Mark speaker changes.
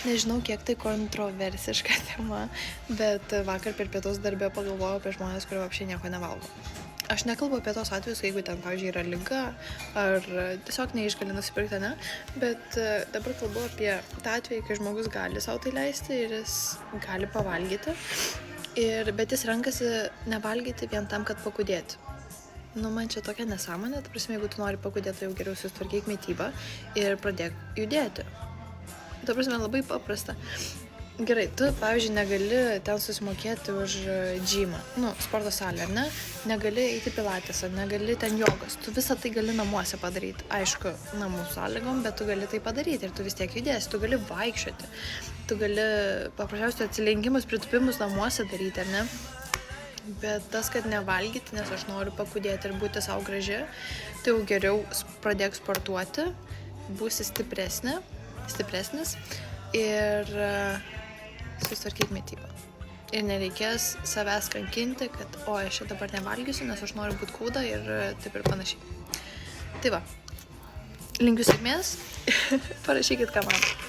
Speaker 1: Nežinau, kiek tai kontroversiška tema, bet vakar per pietus darbę pagalvojau apie žmonės, kurie apšiai nieko nevalgo. Aš nekalbu apie tos atvejus, jeigu ten, pavyzdžiui, yra liga ar tiesiog neišgali nusipirkti, ne? Bet dabar kalbu apie tą atvejį, kai žmogus gali savo tai leisti ir jis gali pavalgyti, bet jis renkasi nevalgyti vien tam, kad pakudėti. Man čia tokia nesąmonė, ta prasme, jeigu tu nori pakudėti, tai jau geriau susitvarkyk mitybą ir pradėk judėti. Ta prasme, labai paprasta. Gerai, tu, pavyzdžiui, negali ten susimokėti už džymą, sporto salę, ar ne? Negali eiti pilatesą, negali ten jogos. Tu visą tai gali namuose padaryti. Aišku, namų sąlygom, bet tu gali tai padaryti ir tu vis tiek judėsi. Tu gali vaikščioti. Tu gali paprasčiausiai atsilenkimus, pritupimus namuose daryti, ar ne? Bet tas, kad nevalgyti, nes aš noriu pakudėti ir būti savo graži, tai jau geriau pradėk sportuoti, būsi stipresnis ir susitvarkyk mitybą. Ir nereikės savęs kankinti, kad aš čia dabar nevalgysiu, nes aš noriu būti kūda ir taip ir panašiai. Tai va, linkiu sėkmės, parašykit, ką man.